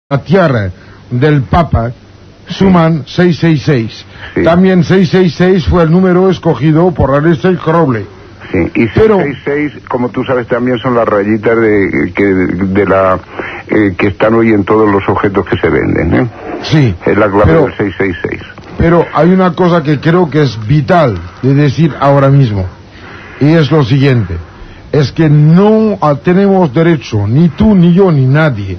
la tierra del Papa suman 666. Sí. También 666 fue el número escogido por Aleister Crowley. Sí, y 666, como tú sabes, también son las rayitas que están hoy en todos los objetos que se venden, ¿eh? Sí. Es la clave del 666. Pero hay una cosa que creo que es vital de decir ahora mismo, y es lo siguiente: es que no tenemos derecho, ni tú, ni yo, ni nadie,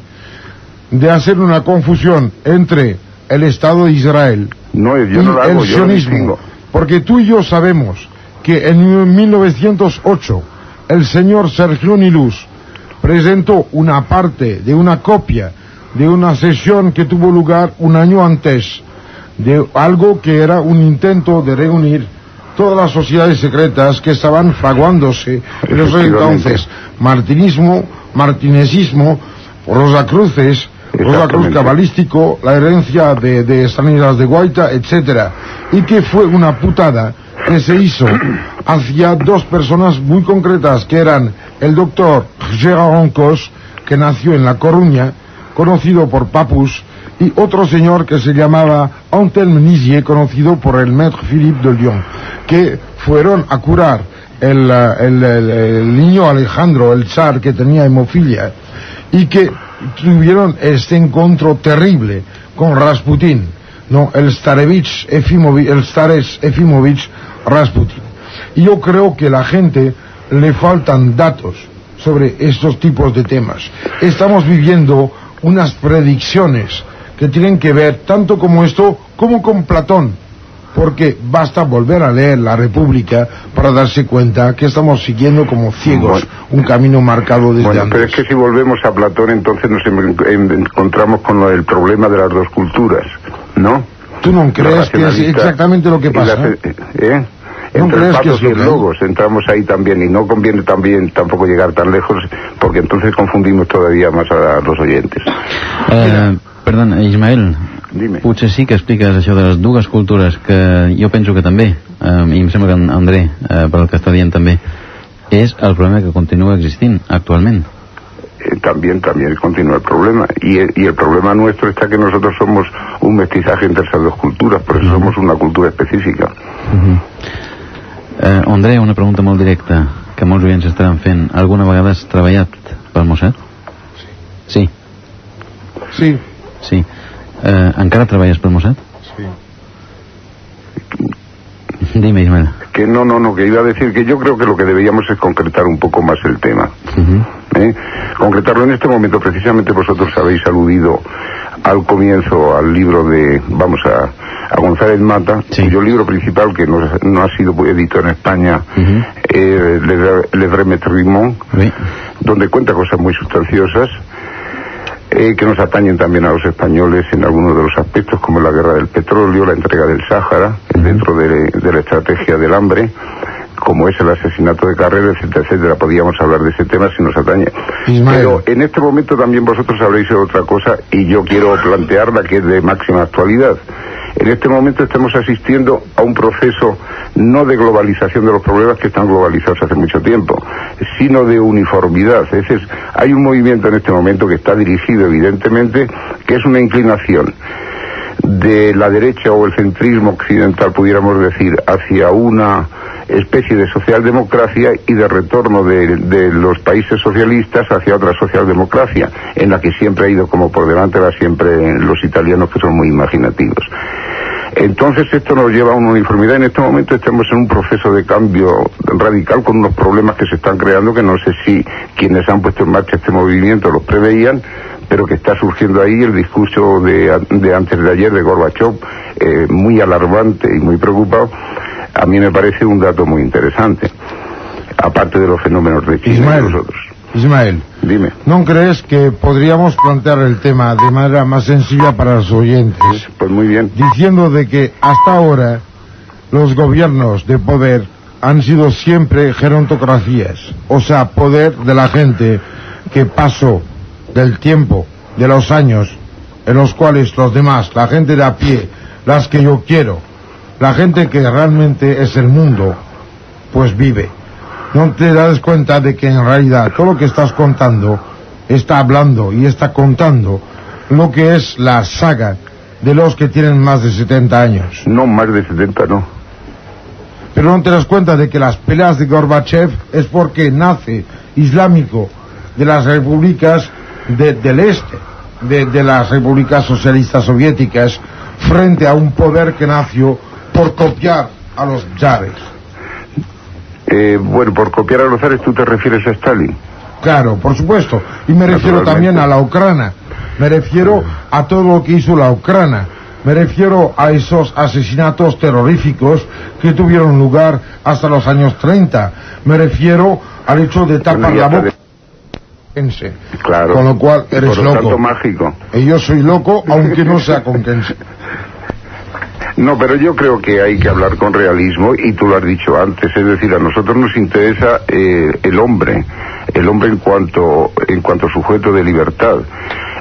de hacer una confusión entre el Estado de Israel y el sionismo, porque tú y yo sabemos que en 1908 el señor Sergio Nilus presentó una parte de una copia de una sesión que tuvo lugar un año antes, de algo que era un intento de reunir todas las sociedades secretas que estaban fraguándose en los entonces: martinismo, martinesismo, Rosacruces, Rosacruz cabalístico, la herencia de Stanislas de Guaita, etcétera, y que fue una putada que se hizo hacia dos personas muy concretas, que eran el doctor Gérard Roncos, que nació en La Coruña, conocido por Papus, y otro señor que se llamaba Antelme Nizier, conocido por el Maître Philippe de Lyon, que fueron a curar el niño Alejandro, el zar, que tenía hemofilia, y que tuvieron este encuentro terrible con Rasputín, no, el Stares Efimovich Rasputin. Y yo creo que a la gente le faltan datos sobre estos tipos de temas. Estamos viviendo unas predicciones que tienen que ver tanto como esto como con Platón, porque basta volver a leer La República para darse cuenta que estamos siguiendo como ciegos un camino marcado desde antes. Pero es que si volvemos a Platón, entonces nos encontramos con el problema de las dos culturas, ¿no? ¿Tú no crees que es exactamente lo que pasa? Entre el patos y el logos entramos ahí también, y no conviene tampoco llegar tan lejos, porque entonces confundimos todavía más a los oyentes. Perdona, Ismael, dime. Potser sí que expliques això de les dues cultures, que jo penso que també, i em sembla que André, per el que està dient també, és el problema que continua existint actualment. También continúa el problema, y el problema nuestro está que nosotros somos un mestizaje entre esas dos culturas, por eso somos una cultura específica. André, una pregunta molt directa que molts oients estaran fent: alguna vegada has treballat pel Mossad? Sí. ¿Encara treballes pel Mossad? Sí. Dime, Ismael. Que no, que iba a decir que yo creo que lo que deberíamos es concretar un poco más el tema. Concretarlo en este momento. Precisamente vosotros habéis aludido al comienzo al libro de, a González Mata, cuyo libro principal, que no ha sido editado en España, Le Remetrimont, donde cuenta cosas muy sustanciosas, que nos atañen también a los españoles en algunos de los aspectos, como la guerra del petróleo, la entrega del Sáhara, dentro de la estrategia del hambre, como es el asesinato de Carrera, etcétera. Podríamos hablar de ese tema si nos atañe. Ismael. Pero en este momento también vosotros habréis de otra cosa, y yo quiero plantearla, que es de máxima actualidad. En este momento estamos asistiendo a un proceso no de globalización de los problemas, que están globalizados hace mucho tiempo, sino de uniformidad. Es decir, hay un movimiento en este momento que está dirigido, evidentemente, que es una inclinación de la derecha o el centrismo occidental, pudiéramos decir, hacia una especie de socialdemocracia, y de retorno de los países socialistas hacia otra socialdemocracia, en la que siempre ha ido como por delante siempre los italianos, que son muy imaginativos. Entonces esto nos lleva a una uniformidad. En este momento estamos en un proceso de cambio radical, con unos problemas que se están creando, que no sé si quienes han puesto en marcha este movimiento los preveían, pero que está surgiendo ahí. El discurso de antes de ayer de Gorbachev, muy alarmante y muy preocupado, a mí me parece un dato muy interesante, aparte de los fenómenos de China y los otros. Ismael, dime. ¿No crees que podríamos plantear el tema de manera más sencilla para los oyentes? Pues muy bien. Diciendo de que hasta ahora los gobiernos de poder han sido siempre gerontocracias, o sea, poder de la gente que pasó del tiempo, de los años, en los cuales los demás, la gente de a pie, las que yo quiero, la gente que realmente es el mundo, pues vive. No te das cuenta de que en realidad todo lo que estás contando, está hablando y está contando lo que es la saga de los que tienen más de 70 años. No, más de 70 no. Pero no te das cuenta de que las peleas de Gorbachev es porque nace islámico de las repúblicas del este, de las repúblicas socialistas soviéticas, frente a un poder que nació por copiar a los zares. Bueno, por copiar a los zares tú te refieres a Stalin. Claro, por supuesto. Y me refiero también a la Ucrania. Me refiero a todo lo que hizo la Ucrania. Me refiero a esos asesinatos terroríficos que tuvieron lugar hasta los años 30. Me refiero al hecho de tapar la boca. Claro. Con lo cual eres por lo loco. Tanto, mágico. Y yo soy loco, aunque no sea con Kense. No, pero yo creo que hay que hablar con realismo, y tú lo has dicho antes, es decir, a nosotros nos interesa el hombre en cuanto sujeto de libertad.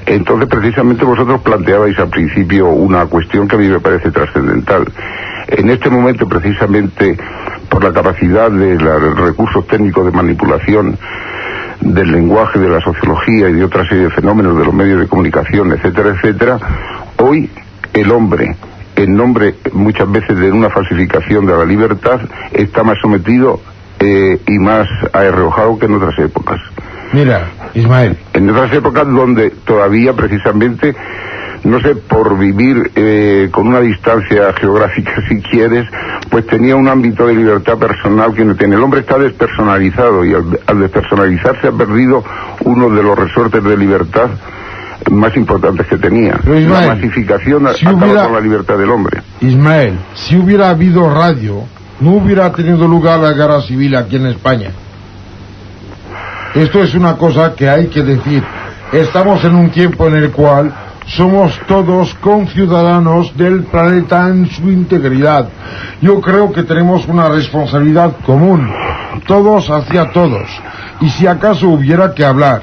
Entonces, precisamente vosotros planteabais al principio una cuestión que a mí me parece trascendental. En este momento, precisamente, por la capacidad de los recursos técnicos de manipulación del lenguaje, de la sociología y de otra serie de fenómenos de los medios de comunicación, etcétera, etcétera, hoy el hombre, en nombre muchas veces de una falsificación de la libertad, está más sometido y más arrojado que en otras épocas. Mira, Ismael. En otras épocas donde todavía precisamente, no sé, por vivir con una distancia geográfica, si quieres, pues tenía un ámbito de libertad personal que no tiene. El hombre está despersonalizado, y al despersonalizarse ha perdido uno de los resortes de libertad más importantes que tenía. Pero Ismael, la masificación acaba con la libertad del hombre. Ismael, si hubiera habido radio, no hubiera tenido lugar la guerra civil aquí en España. Esto es una cosa que hay que decir. Estamos en un tiempo en el cual somos todos conciudadanos del planeta en su integridad. Yo creo que tenemos una responsabilidad común, todos hacia todos. Y si acaso hubiera que hablar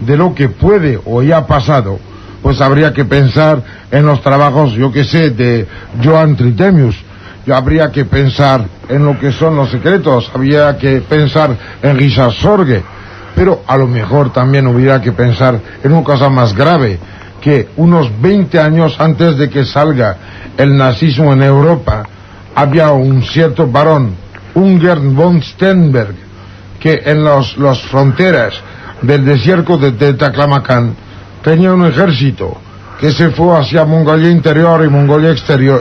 de lo que puede o ya ha pasado, pues habría que pensar en los trabajos, yo que sé, de Joan Tritemius. Habría que pensar en lo que son los secretos, habría que pensar en Richard Sorge. Pero a lo mejor también hubiera que pensar en una cosa más grave, que unos 20 años antes de que salga el nazismo en Europa, había un cierto varón, Ungern von Sternberg, que en las fronteras del desierto de Taklamakan tenía un ejército que se fue hacia Mongolia Interior y Mongolia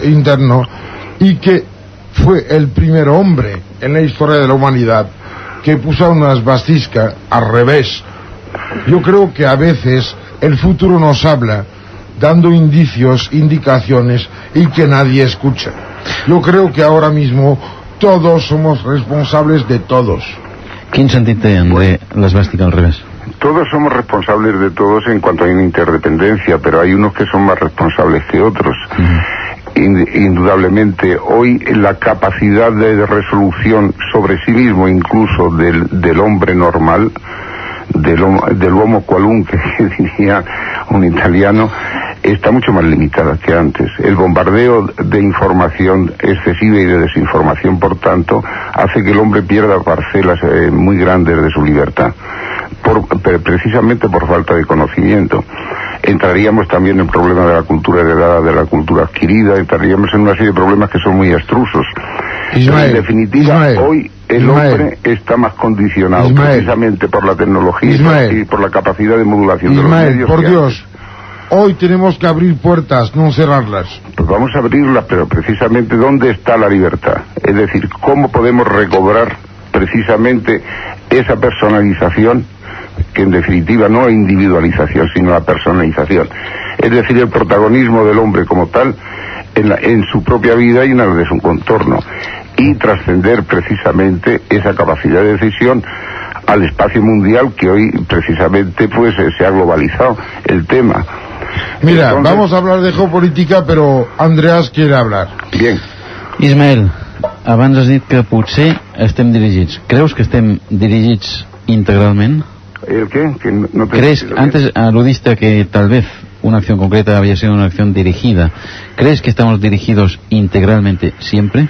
Interno, y que fue el primer hombre en la historia de la humanidad que puso una esvástica al revés. Yo creo que a veces el futuro nos habla dando indicios, indicaciones, y que nadie escucha. Yo creo que ahora mismo todos somos responsables de todos. Quin sentit té, André, l'esvàstica al revés? Todos somos responsables de todos en cuanto hay una interdependencia, pero hay unos que son más responsables que otros. Indudablemente, hoy la capacidad de resolución sobre sí mismo, incluso del hombre normal, del homo qualunque, que diría un italiano, está mucho más limitada que antes. El bombardeo de información excesiva y de desinformación, por tanto, hace que el hombre pierda parcelas muy grandes de su libertad, precisamente por falta de conocimiento. Entraríamos también en el problema de la cultura heredada, de la cultura adquirida, entraríamos en una serie de problemas que son muy abstrusos. Ismael, en definitiva, hoy el hombre está más condicionado precisamente por la tecnología y por la capacidad de modulación de los medios. Por Dios, hoy tenemos que abrir puertas, no cerrarlas. Pues vamos a abrirlas, pero precisamente ¿dónde está la libertad? Es decir, ¿cómo podemos recobrar precisamente esa personalización, que en definitiva no es individualización, sino la personalización? Es decir, el protagonismo del hombre como tal en su propia vida y en la de su contorno, y trascender precisamente esa capacidad de decisión al espacio mundial, que hoy precisamente pues se ha globalizado el tema. Mira, entonces, vamos a hablar de geopolítica, però Andreas quiere hablar. Bien. Ismael, abans has dit que potser estem dirigits. Creus que estem dirigits integralment? ¿El qué? Que no te ¿Crees, antes aludiste que tal vez una acción concreta había sido una acción dirigida? ¿Crees que estamos dirigidos integralmente siempre?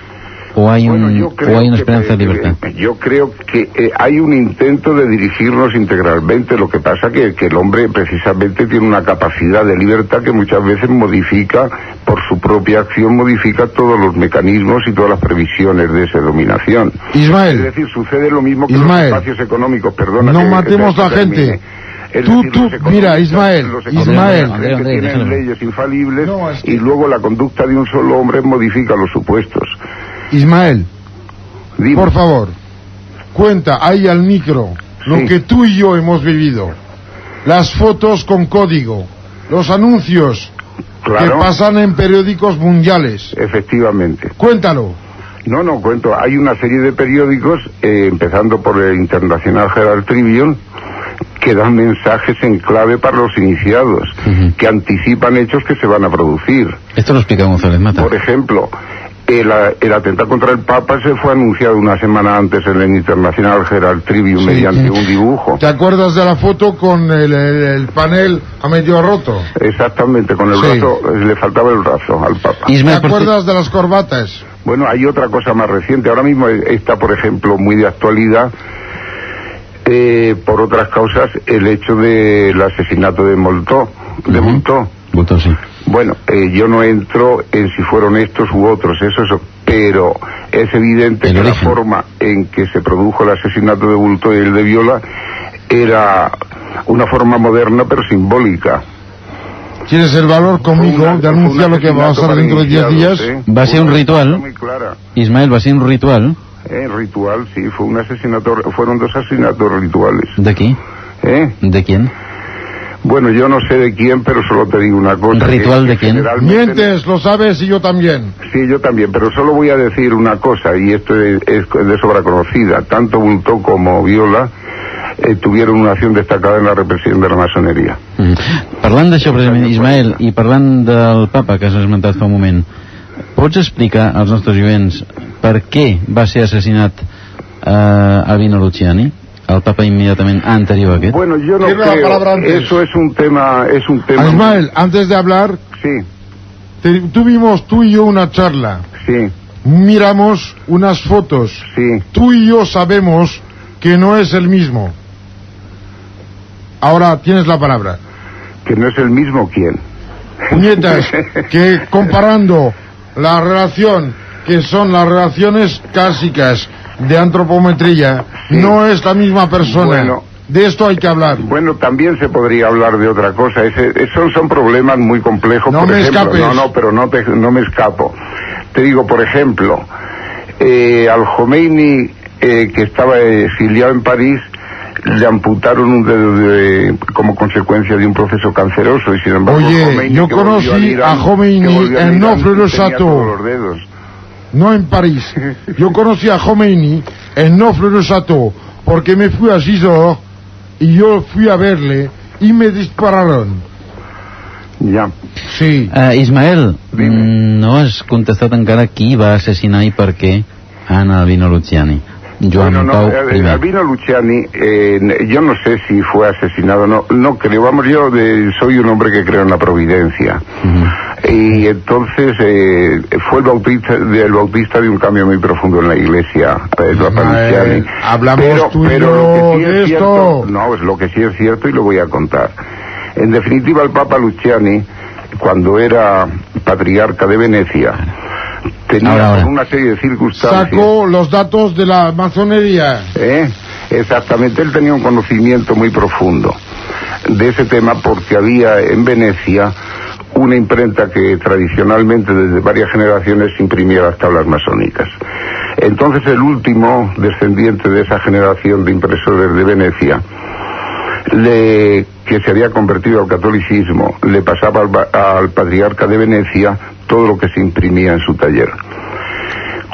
o hay, Bueno, o hay una esperanza de libertad? Yo creo que hay un intento de dirigirnos integralmente. Lo que pasa que el hombre precisamente tiene una capacidad de libertad que muchas veces modifica, por su propia acción, modifica todos los mecanismos y todas las previsiones de esa dominación. Ismael. Es decir, sucede lo mismo que Ismael, los espacios económicos. Perdona. No matemos a la gente. Mira, Ismael, tienen leyes infalibles, y luego la conducta de un solo hombre modifica los supuestos. Ismael, Dime. por favor, cuenta ahí al micro lo que tú y yo hemos vivido. Las fotos con código, los anuncios que pasan en periódicos mundiales. Efectivamente. Cuéntalo. No cuento. Hay una serie de periódicos, empezando por el International Herald Tribune, que dan mensajes en clave para los iniciados, que anticipan hechos que se van a producir. Esto lo explica González Mata. Por ejemplo, el atentado contra el Papa se fue anunciado una semana antes en el International Herald Tribune mediante un dibujo. ¿Te acuerdas de la foto con el panel a medio roto? Exactamente, con el brazo, le faltaba el brazo al Papa. ¿Te acuerdas de las corbatas? Bueno, hay otra cosa más reciente. Ahora mismo está, por ejemplo, muy de actualidad, por otras causas, el hecho del asesinato de Moltó. Moltó, sí. Bueno, yo no entro en si fueron estos u otros, eso, pero es evidente que la forma en que se produjo el asesinato de Bultó y el de Viola era una forma moderna pero simbólica. ¿Tienes el valor conmigo de anunciar lo que va a pasar dentro de 10 días? Va a ser un ritual. Ismael, va a ser un ritual. Ritual, sí, fue un asesinato, fueron 2 asesinatos rituales. ¿De quién? ¿De quién? Bueno, yo no sé de quién, pero solo te digo una cosa. ¿Ritual de quién? Mientes, lo sabes, y yo también. Sí, yo también, pero solo voy a decir una cosa, y esto es de sobra conocida. Tanto Bultó como Viola tuvieron una acción destacada en la represión de la masoneria. Parlant d'això, precisament, Ismael, i parlant del Papa que has esmentat fa un moment, pots explicar als nostres oients per què va ser assassinat Albino Luciani, el Papa inmediatamente anterior a aquest? Bueno, yo no creo, eso es un tema... Ismael, antes de hablar, tuvimos tú y yo una charla. Sí. Miramos unas fotos. Sí. Tú y yo sabemos que no es el mismo. Ahora tienes la palabra. ¿Que no es el mismo quién? Puñetas, que comparando la relación, que son las relaciones clásicas de antropometría, no es la misma persona. Bueno, de esto hay que hablar. Bueno, también se podría hablar de otra cosa. Son problemas muy complejos. No por me ejemplo, escapes. No, pero no me escapo. Te digo, por ejemplo, al Khomeini, que estaba exiliado en París, le amputaron un dedo como consecuencia de un proceso canceroso, y sin embargo... Oye, yo conocí a Khomeini en Nofre-le-Château, no en París. Yo conocí a Khomeini en Nofre-le-Château porque me fui a Gisors y yo fui a verle y me dispararon. Ja. Sí. Ismael, no has contestat encara qui va assassinar i per què a Albino Luciani. Joan Pau I. Albino Luciani, yo no sé si fue asesinado, no creo. Vamos, yo soy un hombre que creo en la providencia. Y entonces fue el bautista de un cambio muy profundo en la iglesia, Papa Luciani. Hablamos pero lo que sí es cierto, no, es lo que sí es cierto y lo voy a contar. En definitiva, el Papa Luciani, cuando era patriarca de Venecia, tenía por una serie de circunstancias... Sacó los datos de la masonería. Exactamente, él tenía un conocimiento muy profundo de ese tema porque había en Venecia una imprenta que tradicionalmente desde varias generaciones imprimía las tablas masónicas. Entonces el último descendiente de esa generación de impresores de Venecia, que se había convertido al catolicismo, le pasaba al patriarca de Venecia todo lo que se imprimía en su taller.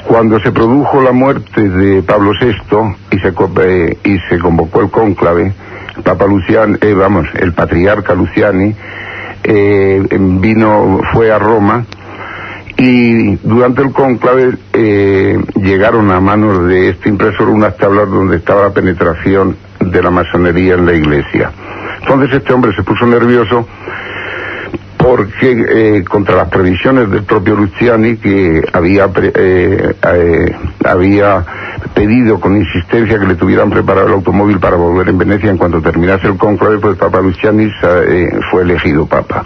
Cuando se produjo la muerte de Pablo VI y se convocó el cónclave, el patriarca Luciani fue a Roma, y durante el cónclave llegaron a manos de este impresor unas tablas donde estaba la penetración de la masonería en la iglesia. Entonces este hombre se puso nervioso porque contra las previsiones del propio Luciani, que había pedido con insistencia que le tuvieran preparado el automóvil para volver en Venecia en cuanto terminase el cónclave, pues el Papa Luciani fue elegido Papa.